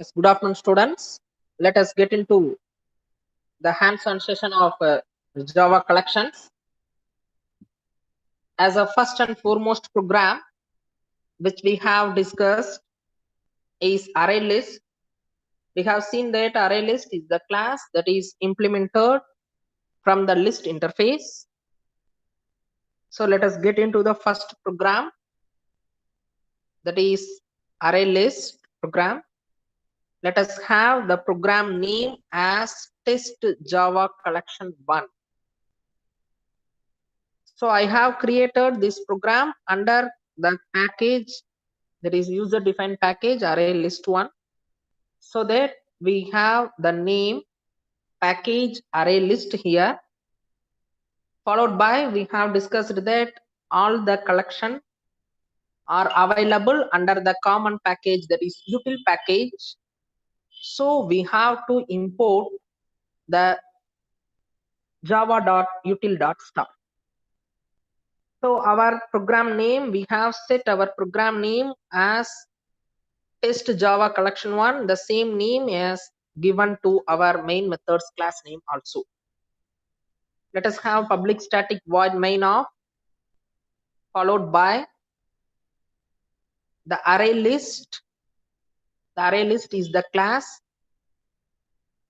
Yes, good afternoon, students. Let us get into the hands-on session of Java collections. As a first and foremost program, which we have discussed, is array list. We have seen that array list is the class that is implemented from the list interface. So let us get into the first program, that is array list program. Let us have the program name as test Java collection 1. So I have created this program under the package, that is user defined package array list 1, so that we have the name package array list here, followed by we have discussed that all the collection are available under the common package, that is util package. So we have to import the java.util.start. So our program name, we have set our program name as test Java collection 1. The same name is given to our main methods class name also. Let us have public static void main of, followed by the array list. The array list is the class,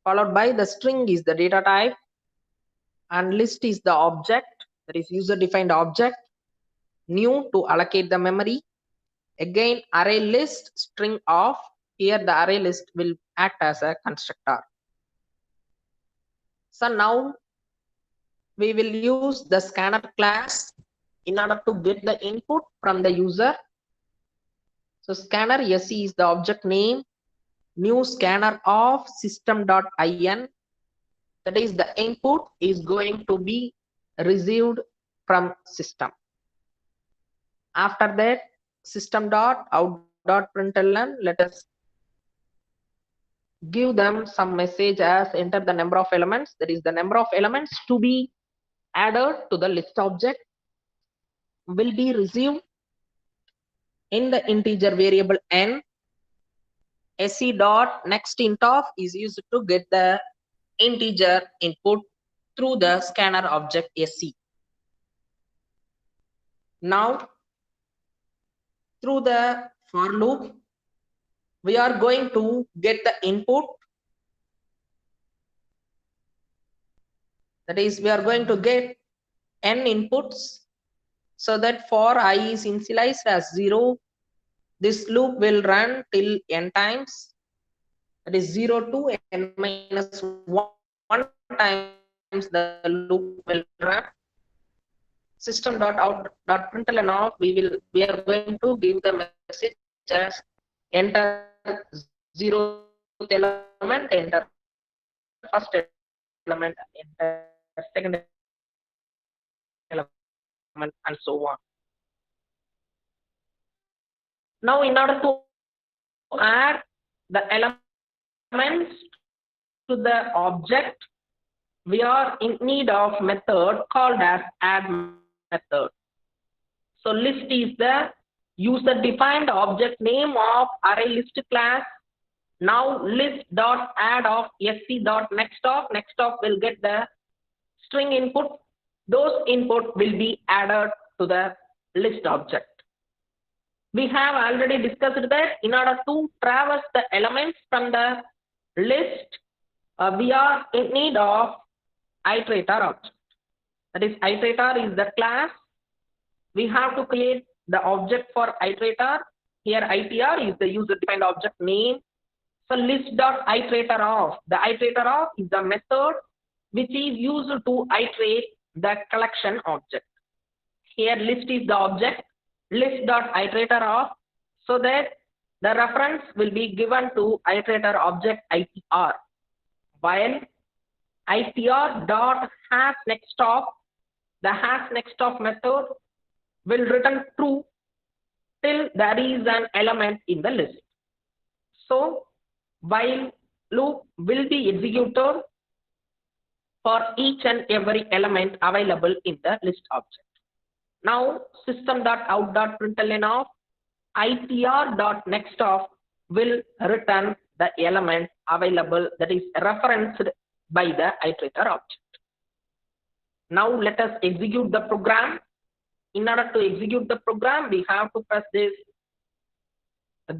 followed by the string is the data type, and list is the object, that is user defined object. New to allocate the memory. Again array list string of, here the array list will act as a constructor. So now we will use the scanner class in order to get the input from the user. So scanner SE is the object name, new scanner of system.in, that is the input is going to be received from system. After that system.out.println, let us give them some message as enter the number of elements, that is the number of elements to be added to the list object will be received in the integer variable n. Se dot next int of is used to get the integer input through the scanner object se. Now through the for loop we are going to get the input, that is we are going to get n inputs, so that for I is initialized as 0, this loop will run till n times, that is 0 to n minus 1 times the loop will run. System.out.println of, we are going to give the message as enter 0th element, enter first element, enter second element, and so on. Now in order to add the elements to the object, we are in need of method called as add method. So list is the user defined object name of array list class. Now list dot add of sc dot next of will get the string input. Those input will be added to the list object. We have already discussed that in order to traverse the elements from the list, we are in need of iterator object. That is, iterator is the class. We have to create the object for iterator. Here itr is the user defined object name. So list dot iterator of, the iterator of is the method which is used to iterate the collection object. Here list is the object, list dot iterator of, so that the reference will be given to iterator object itr, while itr dot has next of, the has next of method will return true till there is an element in the list. So while loop will be executed for each and every element available in the list object. Now system.out.println of itr.next of will return the element available that is referenced by the iterator object. Now let us execute the program. In order to execute the program, we have to press this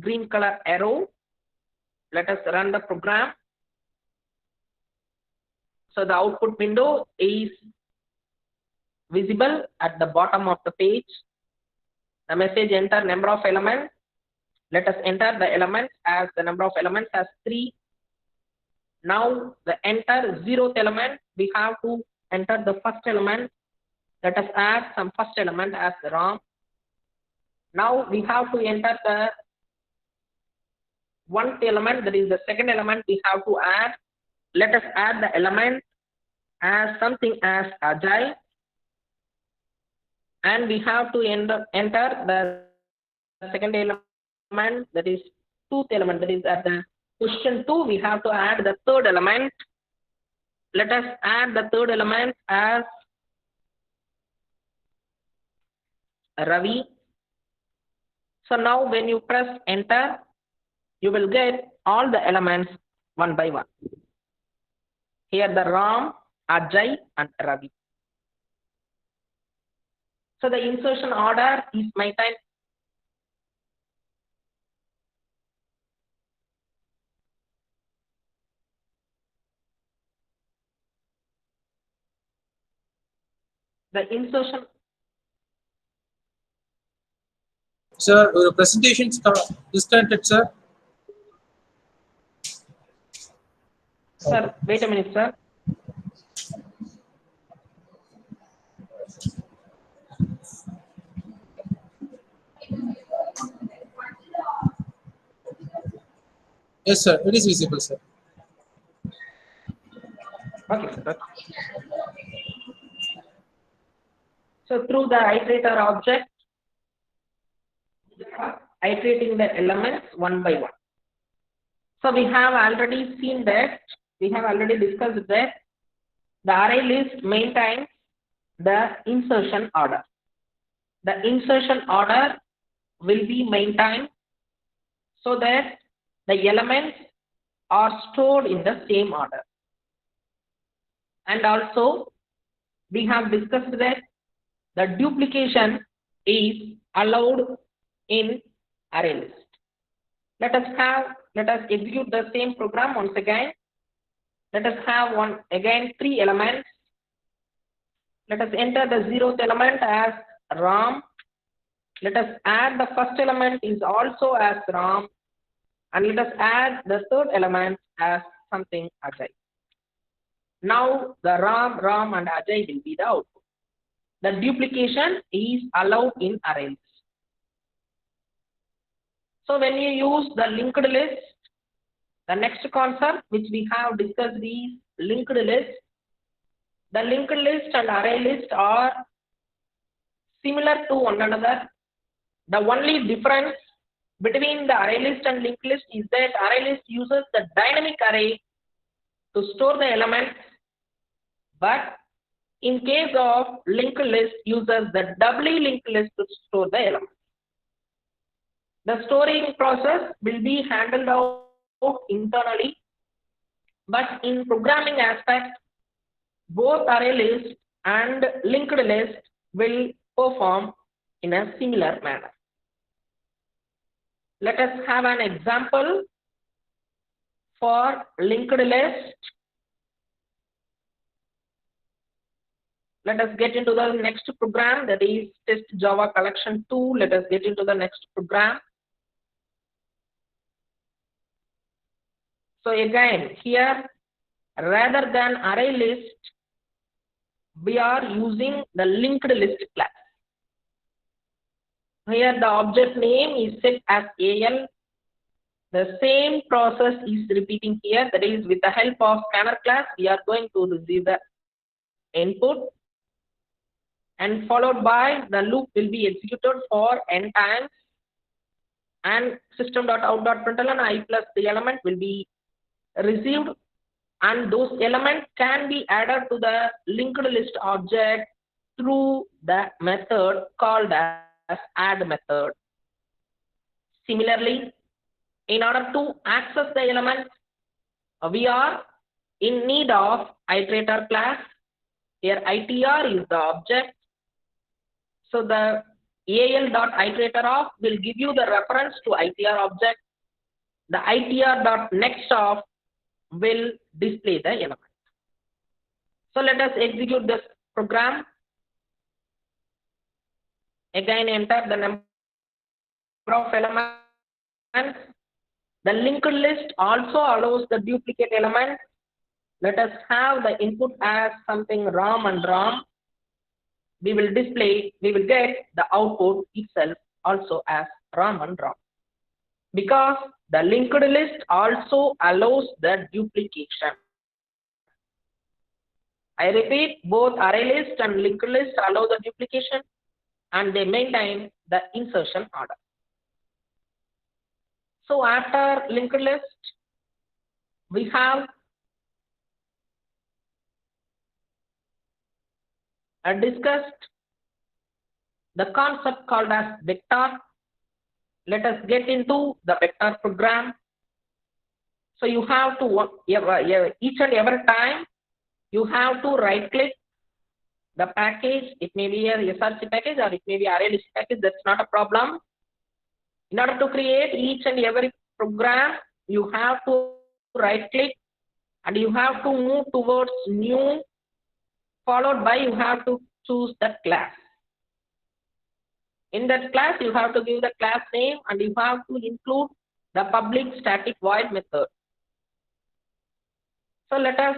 green color arrow. Let us run the program. So the output window is visible at the bottom of the page. The message enter number of elements. Let us enter the elements as the number of elements as 3. Now the enter 0th element, we have to enter the first element. Let us add some first element as the ROM. Now we have to enter the 1th element, that is the second element we have to add. Let us add the element as something as agile. And we have to enter the second element, that is 2th element, that is at the position 2, we have to add the 3rd element. Let us add the 3rd element as Ravi. So now when you press enter, you will get all the elements one by one. Here the Ram, Ajay and Ravi. So the insertion order is maintained. The insertion. Sir, your presentation is disconnected, sir. Sir, wait a minute, sir. Yes, sir. It is visible, sir. Okay, sir. So through the iterator object, iterating the elements one by one. So we have already seen that, we have already discussed that the array list maintains the insertion order. The insertion order will be maintained so that the elements are stored in the same order. And also, we have discussed that the duplication is allowed in array list. Let us execute the same program once again. Let us have again 3 elements. Let us enter the 0th element as Ram. Let us add the first element is also as Ram. And let us add the 3rd element as something Ajay. Now the Ram and Ajay will be the output. The duplication is allowed in array list. So when you use the linked list, the next concept which we have discussed is linked list. The linked list and array list are similar to one another. The only difference between the array list and linked list is that array list uses the dynamic array to store the elements, but in case of linked list uses the doubly linked list to store the elements. The storing process will be handled out internally, but in programming aspect, both array list and linked list will perform in a similar manner. Let us have an example for linked list. Let us get into the next program, that is test Java collection 2. Let us get into the next program. So again, here rather than array list, we are using the linked list class. Here the object name is set as AL. The same process is repeating here, that is with the help of scanner class, we are going to receive the input, and followed by the loop will be executed for n times, and system.out.println I plus the element will be received, and those elements can be added to the linked list object through the method called as add method. Similarly, in order to access the element, we are in need of iterator class. Here ITR is the object. So the al.iterator of will give you the reference to ITR object. The ITR.next of will display the element. So let us execute this program. Again, enter the number of elements. The linked list also allows the duplicate element. Let us have the input as something ROM and ROM. We will get the output itself also as ROM and ROM. Because the linked list also allows the duplication. I repeat, both array list and linked list allow the duplication and they maintain the insertion order. So after linked list, we have discussed the concept called as vector. Let us get into the vector program. So you have to, each and every time, you have to right click the package. It may be a SRC package or it may be array list package. That's not a problem. In order to create each and every program, you have to right click and you have to move towards new, followed by you have to choose the class. In that class, you have to give the class name and you have to include the public static void method. So let us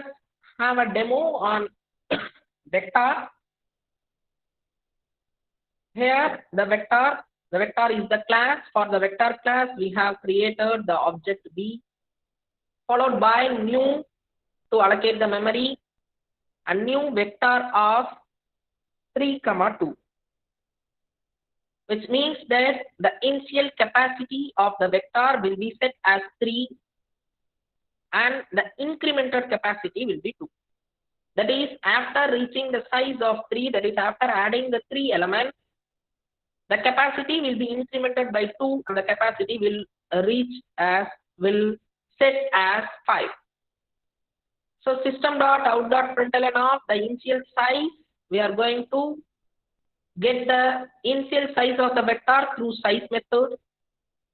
have a demo on vector. Here the vector is the class. For the vector class, we have created the object B, followed by new to allocate the memory, a new vector of 3, 2. Which means that the initial capacity of the vector will be set as 3 and the incremented capacity will be 2. That is, after reaching the size of 3, that is after adding the 3 elements, the capacity will be incremented by 2 and the capacity will set as 5. So system.out.println of the initial size, we are going to get the initial size of the vector through size method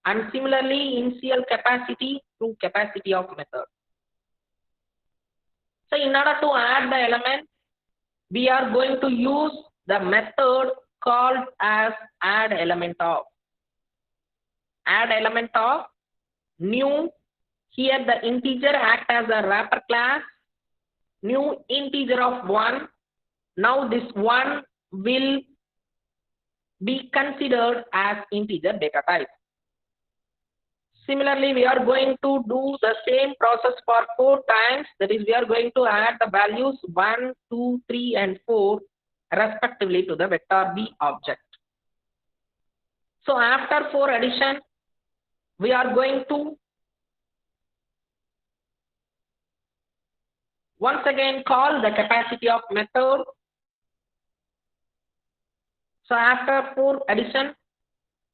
and similarly initial capacity through capacity of method. So in order to add the element, we are going to use the method called as add element of. Add element of new. Here the integer act as a wrapper class. New integer of 1. Now this 1 will be considered as integer data type. Similarly, we are going to do the same process for 4 times. That is, we are going to add the values 1, 2, 3, and 4 respectively to the vector B object. So after 4 addition, we are going to once again call the capacity of method. So after 4 addition,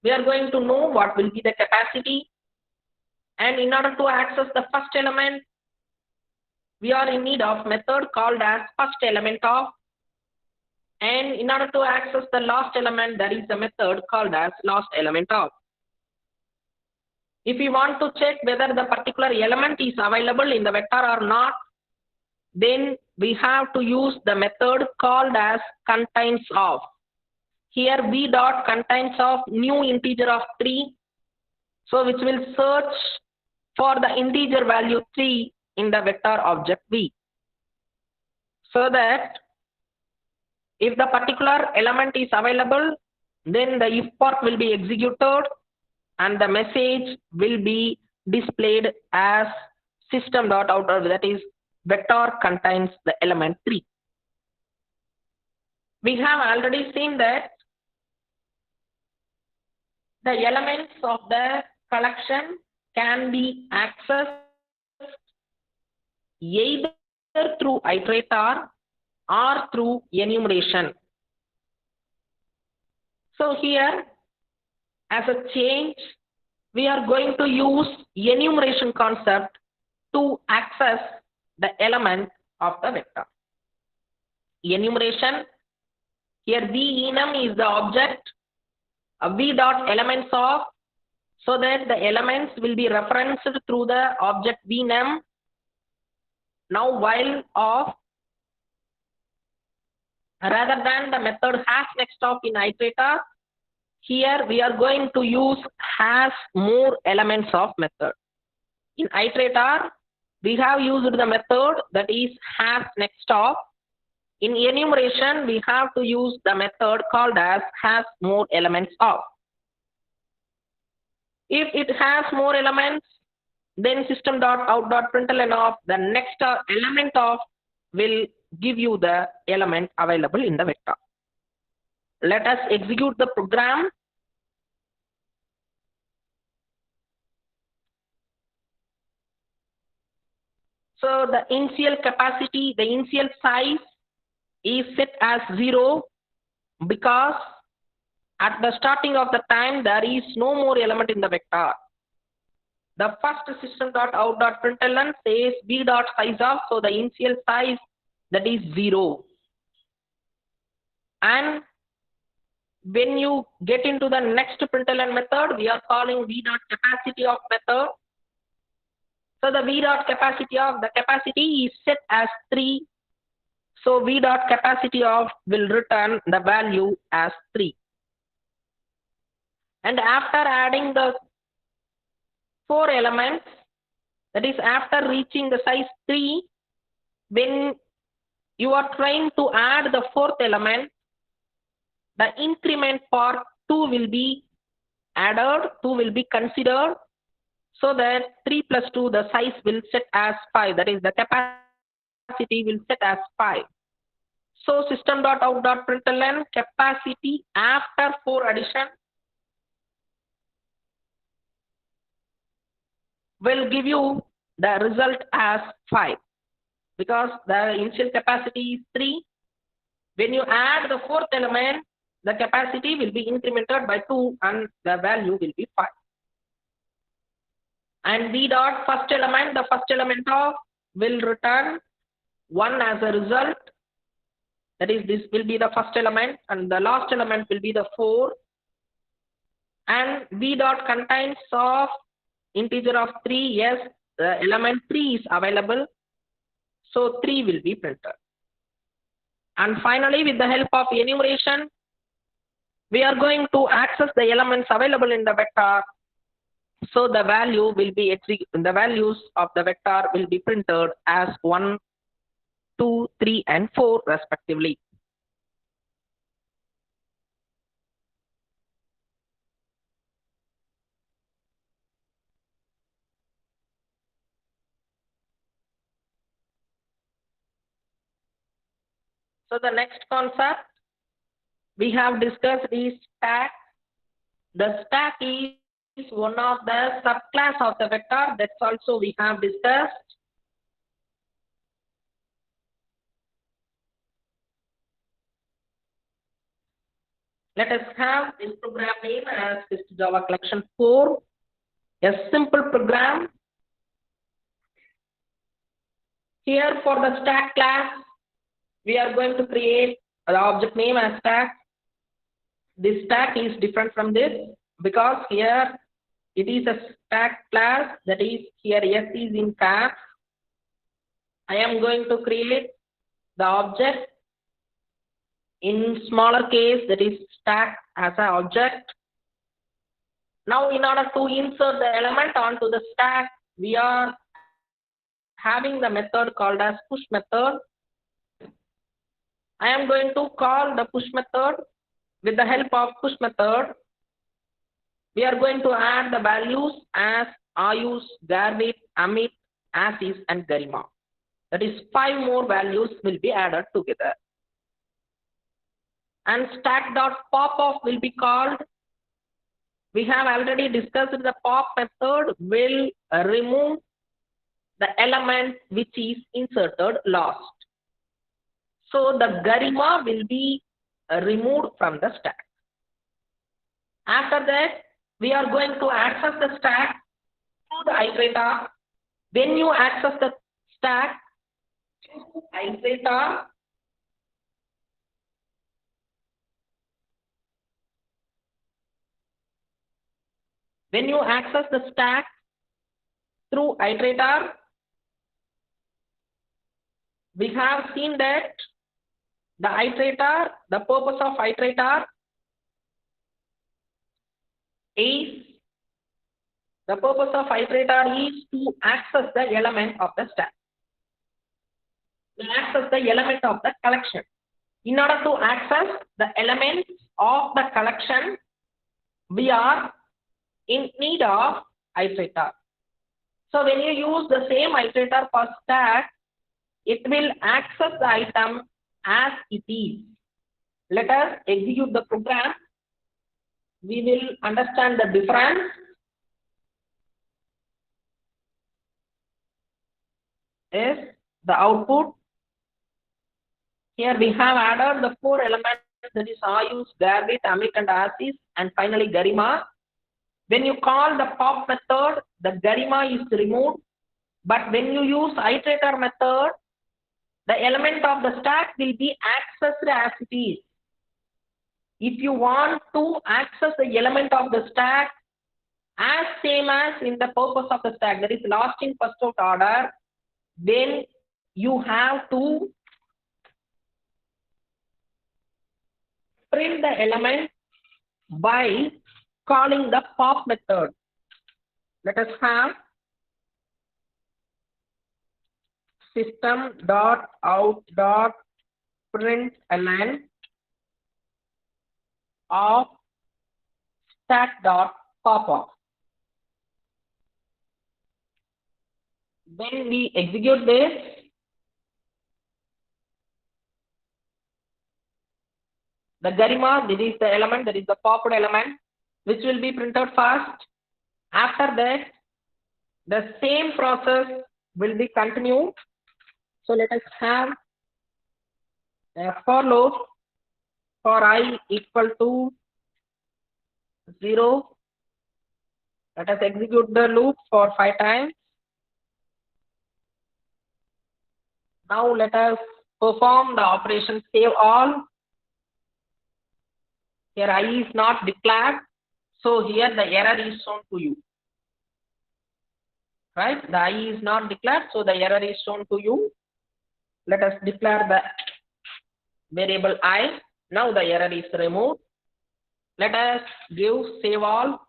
we are going to know what will be the capacity. And in order to access the first element, we are in need of method called as first element of. And in order to access the last element, there is a method called as last element of. If we want to check whether the particular element is available in the vector or not, then we have to use the method called as contains of. Here v dot contains of new integer of 3, so which will search for the integer value 3 in the vector object v, so that if the particular element is available, then the if part will be executed and the message will be displayed as system.out, that is vector contains the element 3. We have already seen that the elements of the collection can be accessed either through iterator or through enumeration. So here, as a change, we are going to use enumeration concept to access the element of the vector. Enumeration, here V enum is the object, V dot elements of, so that the elements will be referenced through the object V num. Now while of, rather than the method has next of in iterator, here we are going to use has more elements of method. In iterator, we have used the method that is has next of. In enumeration, we have to use the method called as has more elements of. If it has more elements, then system.out.println of the next element of will give you the element available in the vector. Let us execute the program. So the initial capacity, the initial size is set as 0 because at the starting of the time there is no more element in the vector. The first system.out.println says v dot size of, so the initial size that is 0. And when you get into the next println method, we are calling v dot capacity of method. So the v dot capacity of the capacity is set as 3. So v dot capacity of will return the value as 3. And after adding the 4 elements, that is after reaching the size 3, when you are trying to add the 4th element, the increment for 2 will be added, 2 will be considered, so that 3 plus 2, the size will set as 5, that is the capacity will set as 5. So system.out.println capacity after 4 addition will give you the result as 5 because the initial capacity is 3. When you add the 4th element, the capacity will be incremented by 2 and the value will be 5. And v dot first element, the first element of will return 1 as a result. That is, this will be the first element and the last element will be the 4. And v dot contains of integer of 3, yes, the element 3 is available. So 3 will be printed. And finally, with the help of enumeration, we are going to access the elements available in the vector. So the value will be the values of the vector will be printed as 1, 2, 3, and 4 respectively. So the next concept we have discussed is stack. The stack is one of the subclass of the vector. That's also we have discussed. Let us have this program name as Java Collection 4, a simple program. Here for the stack class, we are going to create the object name as stack. This stack is different from this because here it is a stack class, that is here S is in caps. I am going to create the object in smaller case, that is stack as an object. Now in order to insert the element onto the stack, we are having the method called as push method. I am going to call the push method. With the help of push method, we are going to add the values as Ayush, Garvit, Amit, Asis, and Garima. That is 5 more values will be added together. And stack.popup will be called. We have already discussed the pop method will remove the element which is inserted last. So the Garima will be removed from the stack. After that, we are going to access the stack through the iterator. When you access the stack through iterator, when you access the stack through iterator, we have seen that the iterator, the purpose of iterator is, the purpose of iterator is to access the element of the stack, to access the element of the collection. In order to access the elements of the collection, we are in need of iterator. So when you use the same iterator for stack, it will access the item as it is. Let us execute the program. We will understand the difference. Is the output. Here we have added the 4 elements, that is Ayush, Garbit, Amit and Asis, and finally Garima. When you call the pop method, the Garima is removed. But when you use iterator method, the element of the stack will be accessed as it is. If you want to access the element of the stack as same as in the purpose of the stack, that is last in first out order, then you have to print the element by calling the pop method. Let us have system.out.println of stack.pop. When we execute this, the Garima, this is the element, that is the popped element, which will be printed first. After that, the same process will be continued. So let us have a for loop for I equal to 0. Let us execute the loop for 5 times. Now let us perform the operation save all. Here I is not declared, so here the error is shown to you. Right? The I is not declared, so the error is shown to you. Let us declare the variable I. Now the error is removed. Let us give save all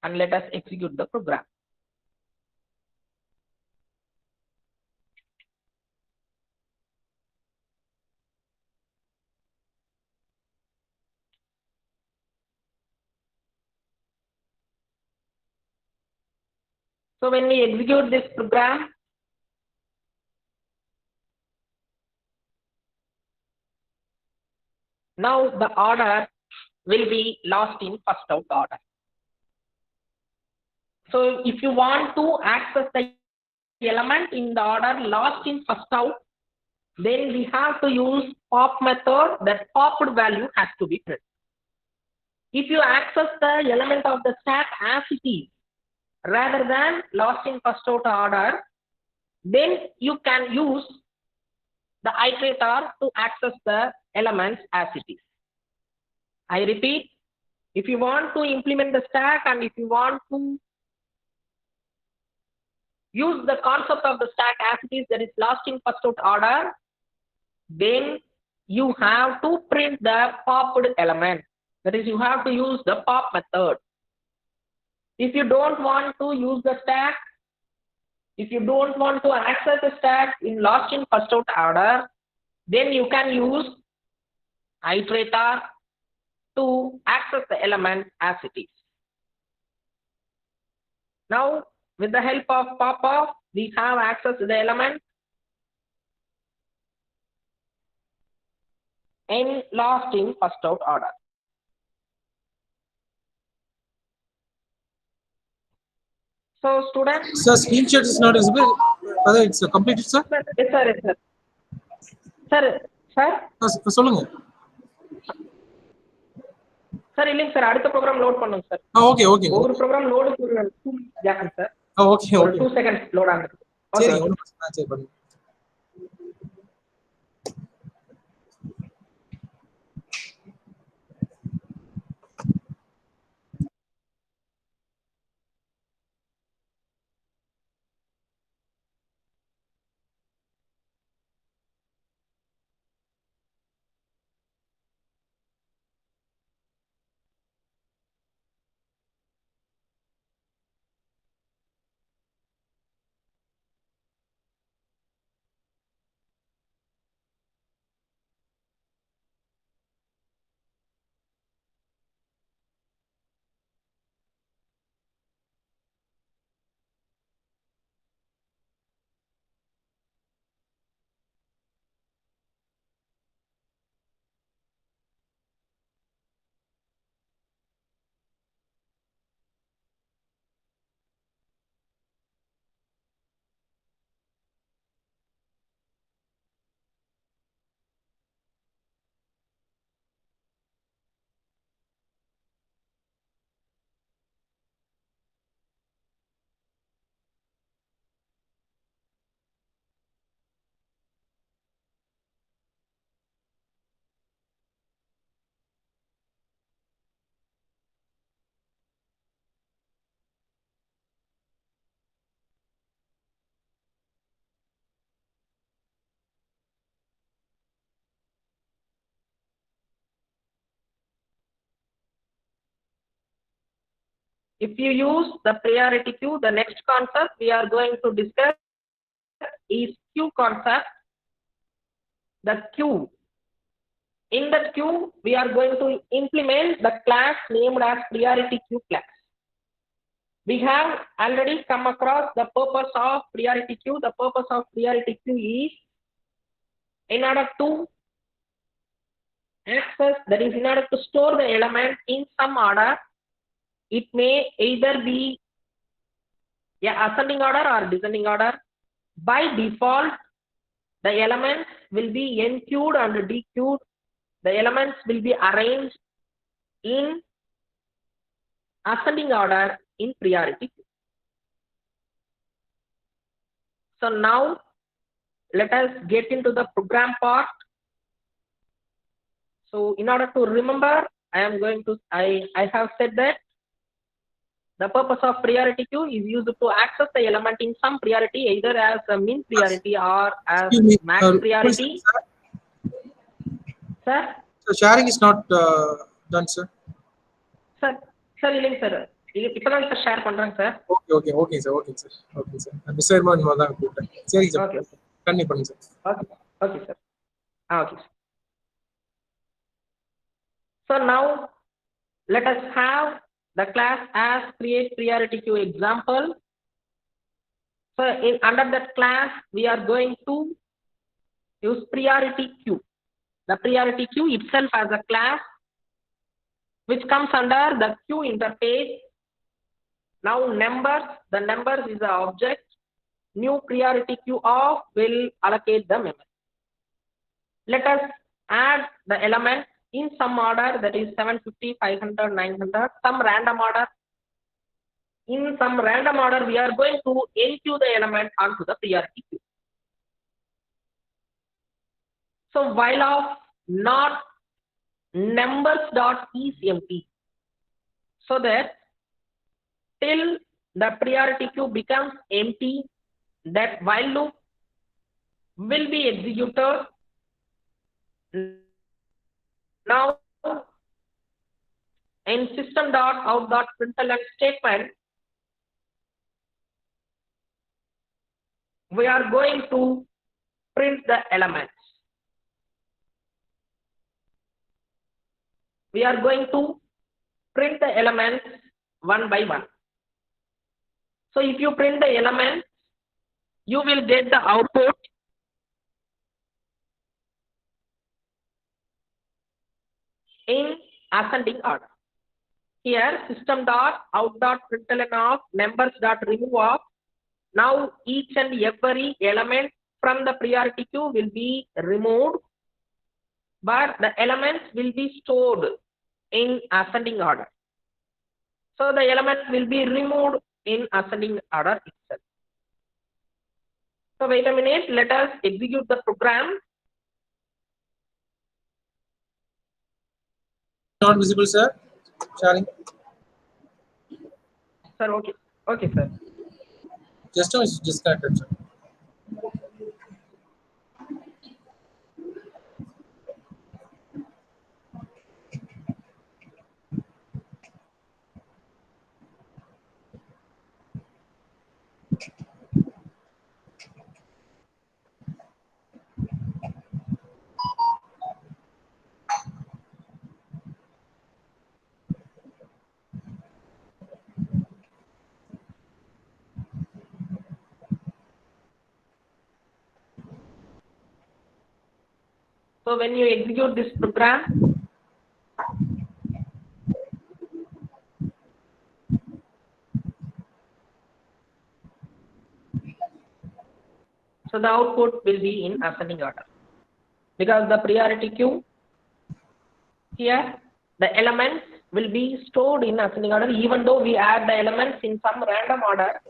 and let us execute the program. So when we execute this program, now the order will be lost in first out order. So if you want to access the element in the order lost in first out, then we have to use pop method. That popped value has to be printed. If you access the element of the stack as it is, rather than lost in first out order, then you can use the iterator to access the elements as it is. I repeat, if you want to implement the stack and if you want to use the concept of the stack as it is, that is lost in first out order, then you have to print the popped element. That is, you have to use the pop method. If you don't want to use the stack, if you don't want to access the stack in lost in first out order, then you can use iterator to access the element as it is. Now, with the help of pop-off, we have access to the element in lost in first out order. So students, Sir, screenshot is not visible. Whether it's completed, sir? Yes, sir. Yes, sir. Sir, sir. Solunga. Sir இல்லைங்க sir, அடுத்த program load பண்ணுங்க sir. Okay okay ஒவ்வொரு program லோடுக்கு ஒரு 2 second sir. Okay ஒரு okay 2 seconds load ஆகுது. சரி okay. ஒன்றும் பிரச்சனை சரி பண்ணுங்க. If you use the priority queue, the next concept we are going to discuss is queue concept. The queue. In that queue, we are going to implement the class named as priority queue class. We have already come across the purpose of priority queue. The purpose of priority queue is in order to access, that is in order to store the element in some order. It may either be ascending order or descending order. By default, the elements will be n-queued and d-queued. The elements will be arranged in ascending order in priority queue. So now let us get into the program part. So in order to remember, I have said that the purpose of priority queue is used to access the element in some priority, either as a min priority or as max priority. Sir? So sharing is not done, sir. Sir, இல்லைங்க sir. இப்பதான் sir share பண்றேங்க sir. Okay sir. Miss Arman தான் கூப்பிட்டேன். சரி sir. Okay கண்டிப்பா பண்ணுங்க sir. Okay sir. Okay sir. So now let us have the class as create priority queue example. So under that class we are going to use priority queue. The priority queue itself as a class which comes under the queue interface. Now the numbers is the object. New priority queue of will allocate the memory. Let us add the elements in some order, that is 750, 500, 900, some random order. In some random order, we are going to enqueue the element onto the priority queue. So while of not numbers dot is empty, so that till the priority queue becomes empty, that while loop will be executed. Now in system.out.println statement, we are going to print the elements. We are going to print the elements one by one. So if you print the elements, you will get the output in ascending order. Here system.out.println of numbers.remove of. Now each and every element from the priority queue will be removed, but the elements will be stored in ascending order. So the element will be removed in ascending order itself. So wait a minute, let us execute the program. Not visible, sir. Sharing. Sir, okay. Okay, sir. Just now it's disconnected, sir. So when you execute this program, so the output will be in ascending order. Because the priority queue here, the elements will be stored in ascending order. Even though we add the elements in some random order,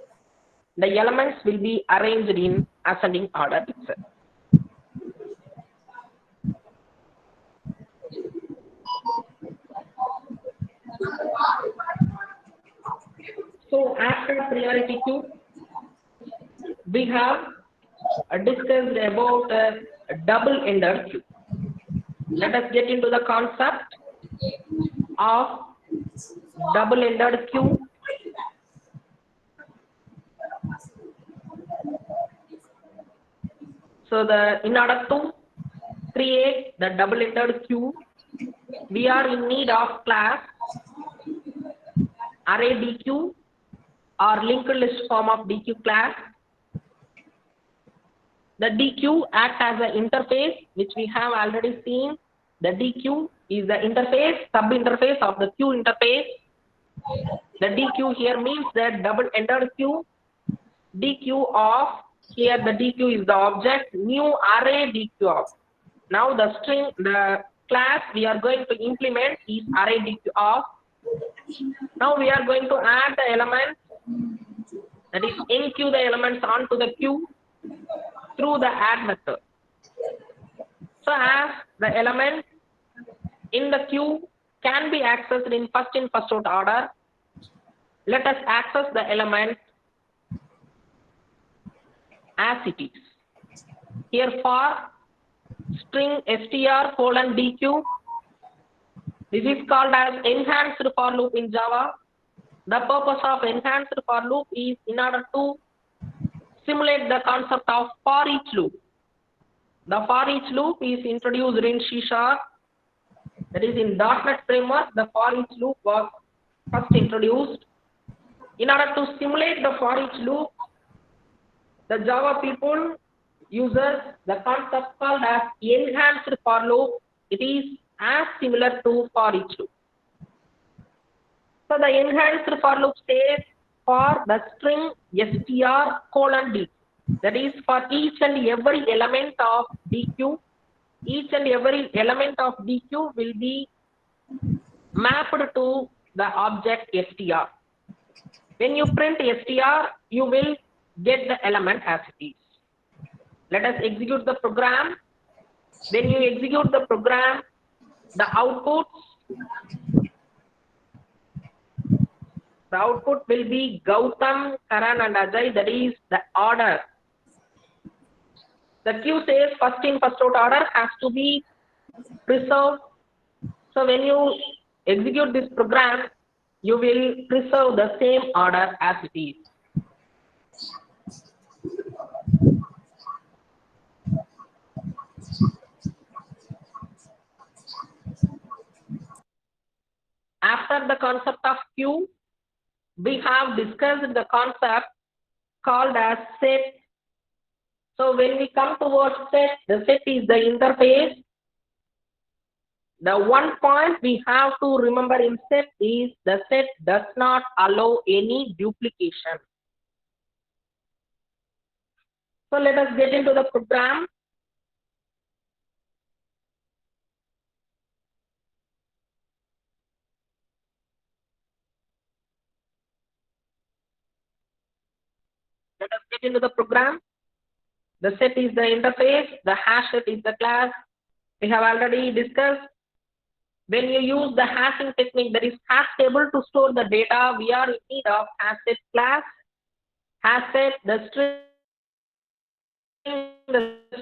the elements will be arranged in ascending order itself. So after priority queue, we have discussed about a double-ended queue. Let us get into the concept of double-ended queue. So in order to create the double-ended queue, we are in need of class array DQ or linked list form of DQ class. The DQ acts as an interface, which we have already seen. The DQ is the interface, sub-interface of the queue interface. The DQ here means that double-ended queue. DQ of, here the DQ is the object, new array DQ of. Now the class we are going to implement is array DQ of. Now we are going to add the elements, that is enqueue the elements onto the queue through the add method. So as the element in the queue can be accessed in first out order, let us access the element as it is. Here for string str:\dq, this is called as enhanced for loop in Java. The purpose of enhanced for loop is in order to simulate the concept of for each loop. The for each loop is introduced in C#, that is in .NET framework. The for each loop was first introduced. In order to simulate the for each loop, the Java people uses the concept called as enhanced for loop. It is as similar to for each loop. So the enhanced for loop says for the string str:\dq. That is for each and every element of DQ. Each and every element of DQ will be mapped to the object str. When you print str, you will get the element as it is. Let us execute the program. When you execute the program, the output will be Gautam, Karan and Ajay, that is the order. The queue says first in first out order has to be preserved. So when you execute this program, you will preserve the same order as it is. After the concept of queue, we have discussed the concept called as set. So when we come towards set, the set is the interface. The one point we have to remember in set is the set does not allow any duplication. So let us get into the program. into the program. The set is the interface, the hash set is the class. We have already discussed. When you use the hashing technique, that is hash table to store the data, we are in need of hash set class. Hash set, the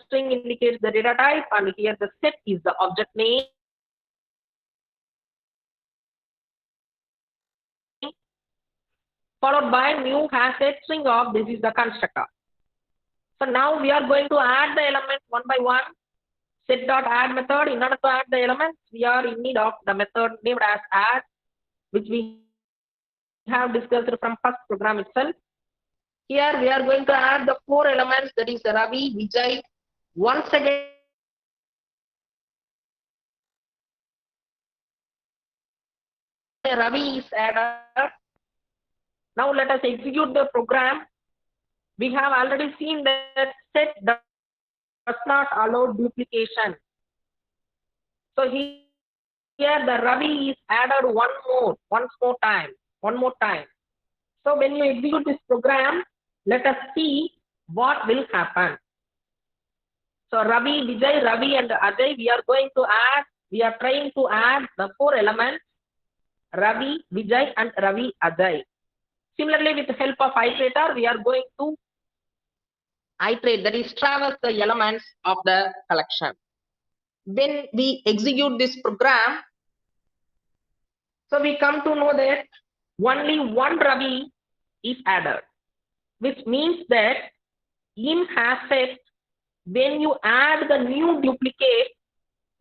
string indicates the data type, and here the set is the object name. Followed by new hash set string of, this is the constructor. So now we are going to add the elements one by one. Set.add method. In order to add the elements, we are in need of the method named as add, which we have discussed from first program itself. Here we are going to add the 4 elements, that is Ravi, Vijay. Once again, Ravi is added. Now let us execute the program. We have already seen that set does not allow duplication. So here the Ravi is added once more time. So when you execute this program, let us see what will happen. So Ravi, Vijay, Ravi and Ajay, we are trying to add the 4 elements, Ravi, Vijay and Ravi, Ajay. Similarly, with the help of iterator, we are going to iterate, that is traverse the elements of the collection. When we execute this program, so we come to know that only one Ravi is added, which means that in hash set, when you add the new duplicate,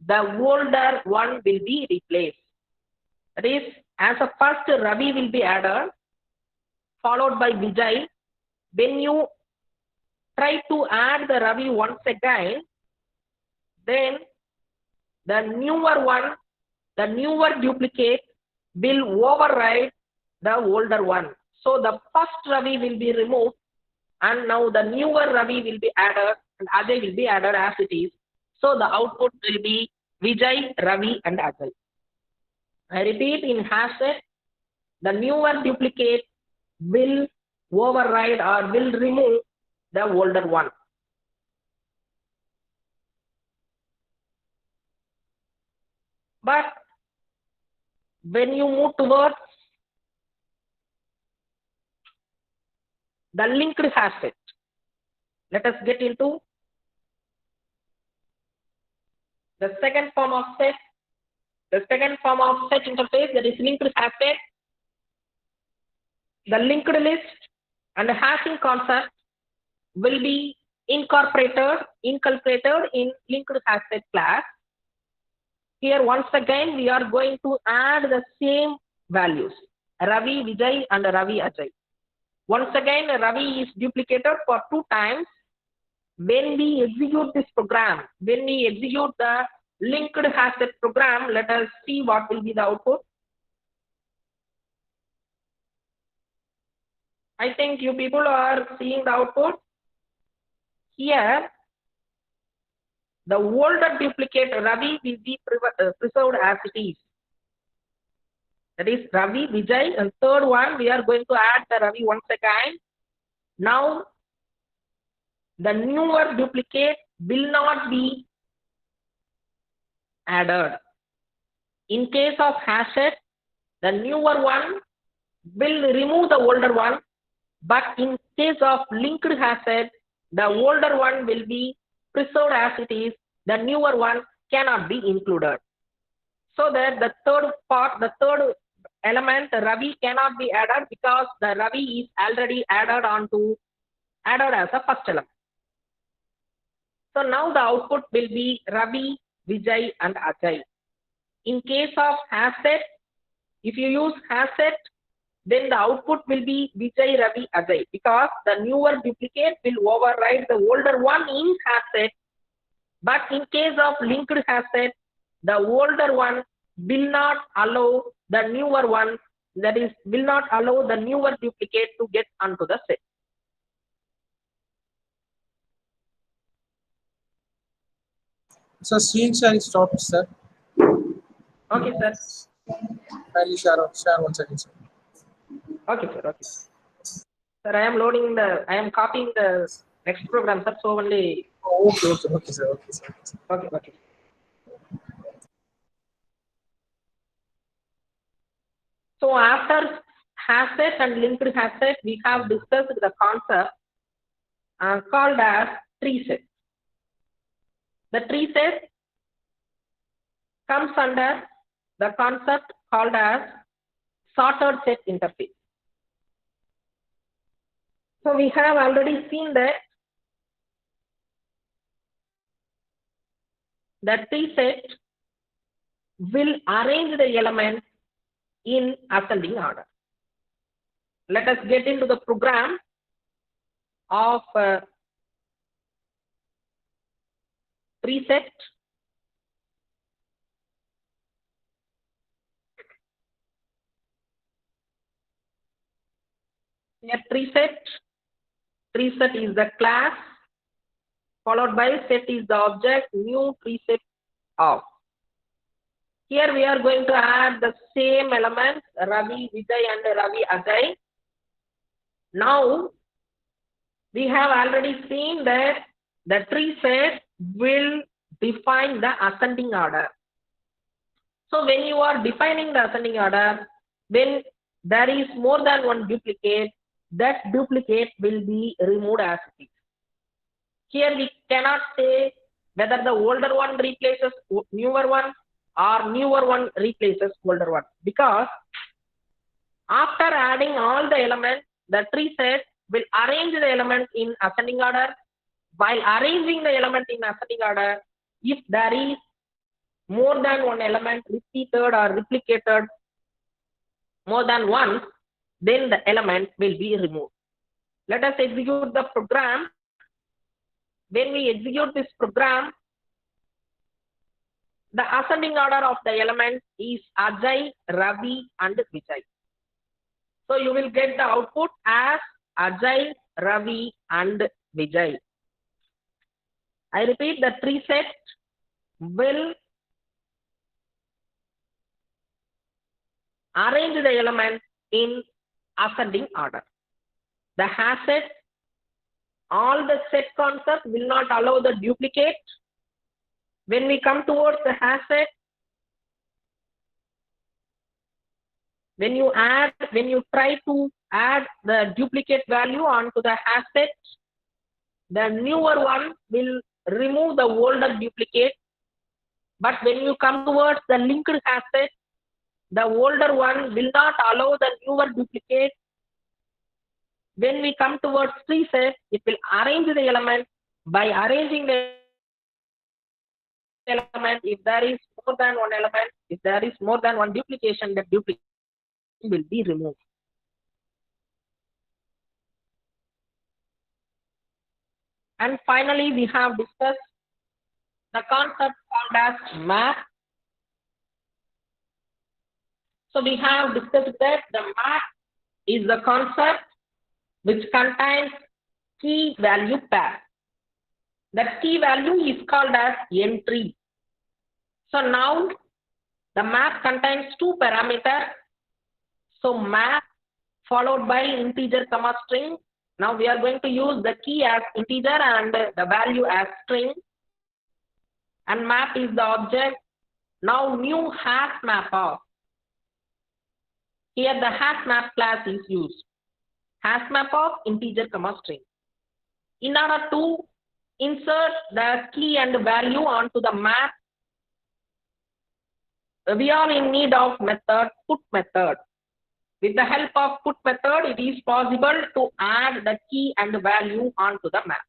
the older one will be replaced. That is, as a first Ravi will be added, followed by Vijay. When you try to add the Ravi once again, then the newer duplicate will override the older one. So the first Ravi will be removed, and now the newer Ravi will be added, and Ajay will be added as it is. So the output will be Vijay, Ravi and Ajay. I repeat, in hash set, the newer duplicate will override or will remove the older one. But when you move towards the linked hash set, let us get into the second form of set. The second form of set interface, that is linked hash set. The linked list and the hashing concept will be incorporated in linked hash set class. Here once again we are going to add the same values, Ravi, Vijay and Ravi, Ajay. Once again, Ravi is duplicated for 2 times. When we execute this program, when we execute the linked hash set program, let us see what will be the output. I think you people are seeing the output. Here, the older duplicate Ravi will be preserved as it is. That is Ravi, Vijay, and third one we are going to add the Ravi once again. Now, the newer duplicate will not be added. In case of hash set, the newer one will remove the older one, but in case of linked hash set, the older one will be preserved as it is, the newer one cannot be included. So that the third element, Ravi, cannot be added because the Ravi is already added as a first element. So now the output will be Ravi, Vijay and Ajay. In case of hash set, if you use hash set, then the output will be Vijay, Ravi, Ajay, because the newer duplicate will override the older one in hash set. But in case of linked hash set, the older one will not allow the newer one, that is, will not allow the newer duplicate to get onto the set. So screen sharing stopped, sir. Okay, sir. Kindly share 1 second, sir. Okay, sir. Okay. Sir, I am copying the next program, sir. So only. Oh, okay, sir. Okay. So after hasset and linked hasset, we have discussed the concept called as tree set. The tree set comes under the concept called as sorted set interface. So we have already seen that the tree set will arrange the elements in ascending order. Let us get into the program of tree set. Here tree set is the class, followed by set is the object, new tree set of. Here we are going to add the same elements, Ravi, Vijay and Ravi, Ajay. Now, we have already seen that the tree set will define the ascending order. So when you are defining the ascending order, when there is more than one duplicate, that duplicate will be removed as it is. Here we cannot say whether the older one replaces newer one or newer one replaces older one, because after adding all the elements, the tree set will arrange the element in ascending order. While arranging the element in ascending order, if there is more than one element repeated or replicated more than once, then the element will be removed. Let us execute the program. When we execute this program, the ascending order of the element is Ajay, Ravi and Vijay. So you will get the output as Ajay, Ravi and Vijay. I repeat, the tree set will arrange the elements in ascending order. The hasset, all the set concept will not allow the duplicate. When we come towards the hasset, when you try to add the duplicate value onto the hasset, the newer one will remove the older duplicate. But when you come towards the linked hasset, the older one will not allow the newer duplicate. When we come towards tree set, it will arrange the element. By arranging the element, if there is more than one element, if there is more than one duplication, the duplicate will be removed. And finally, we have discussed the concept called as map. So we have discussed that the map is the concept which contains key value pair. That key value is called as entry. So now the map contains two parameters. So map followed by integer comma string. Now we are going to use the key as integer and the value as string. And map is the object. Now new hash map of. Here the hash map class is used. Hash map of integer comma string. In order to insert the key and value onto the map, we are in need of method put method. With the help of put method, it is possible to add the key and value onto the map.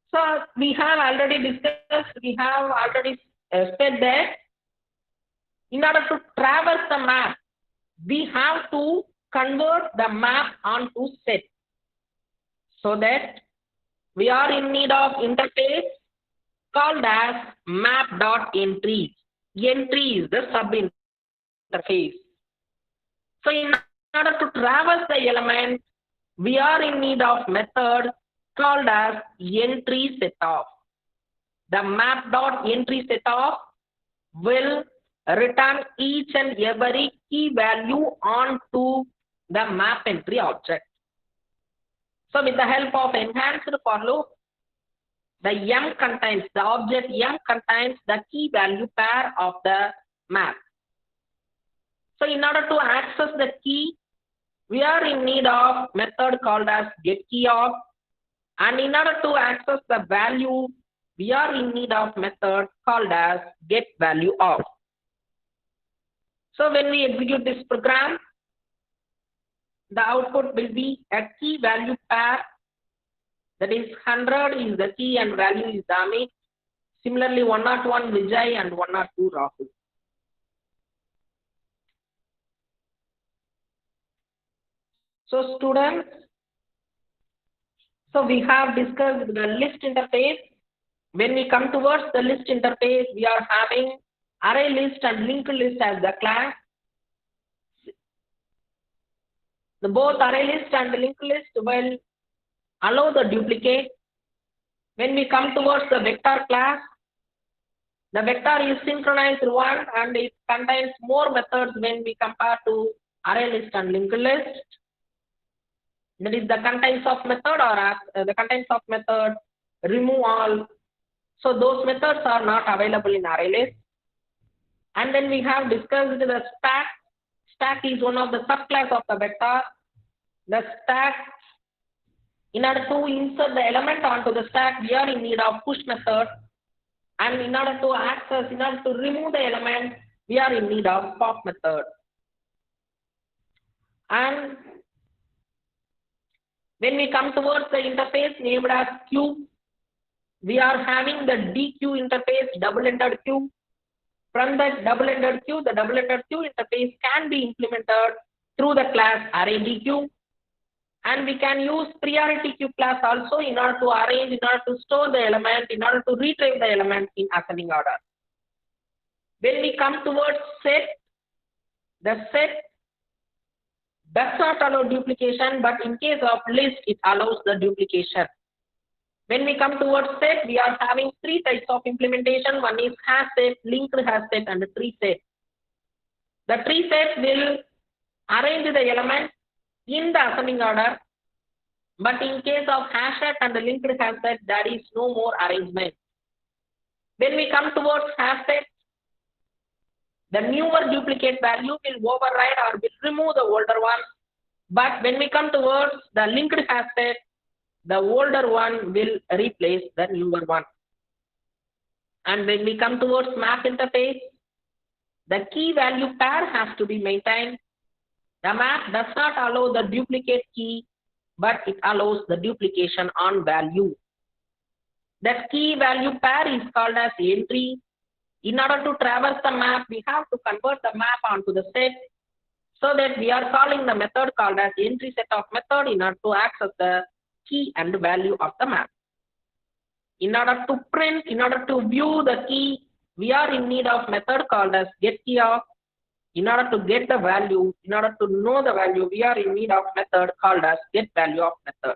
So we have already discussed, we have already said that in order to traverse the map, we have to convert the map onto set. So that we are in need of interface called as map.entry. Entry is the sub-interface. So in order to traverse the element, we are in need of method called as entry setoff. The map.entry setoff will return each and every key value onto the map entry object. So with the help of enhanced for loop, the object M contains the key value pair of the map. So in order to access the key, we are in need of method called as getKeyOf, and in order to access the value, we are in need of method called as getValueOf. So when we execute this program, the output will be a key value pair, that is 100 is the key and value is Amit. Similarly 101 Vijay and 102 Rahul. So students, so we have discussed the list interface. When we come towards the list interface, we are having array list and linked list as the class. Both array list and the linked list will allow the duplicate. When we come towards the vector class, the vector is synchronized one and it contains more methods when we compare to array list and linked list. That is the contents of method or the contents of method remove all. So those methods are not available in array list. And then we have discussed the stack. Stack is one of the subclass of the vector. The stack, in order to insert the element onto the stack, we are in need of push method. And in order to remove the element, we are in need of pop method. And when we come towards the interface named as queue, we are having the DQ interface, double-ended queue. From that double-ended queue, the double-ended queue interface can be implemented through the class arrayDQ. And we can use priority queue class also in order to arrange, in order to store the element, in order to retrieve the element in ascending order. When we come towards set, the set does not allow duplication, but in case of list, it allows the duplication. When we come towards set, we are having three types of implementation. One is hash set, linked hash set, and tree set. The tree set will arrange the elements in the ascending order, but in case of hash set and the linked hash set, there is no more arrangement. When we come towards hash set, the newer duplicate value will override or will remove the older one. But when we come towards the linked hash set, the older one will replace the newer one. And when we come towards map interface, the key value pair has to be maintained. The map does not allow the duplicate key, but it allows the duplication on value. That key value pair is called as entry. In order to traverse the map, we have to convert the map onto the set, so that we are calling the method called as entry set of method in order to access the key and value of the map. In order to print, in order to view the key, we are in need of method called as getKeyOf. In order to get the value, in order to know the value, we are in need of method called as getValueOf method.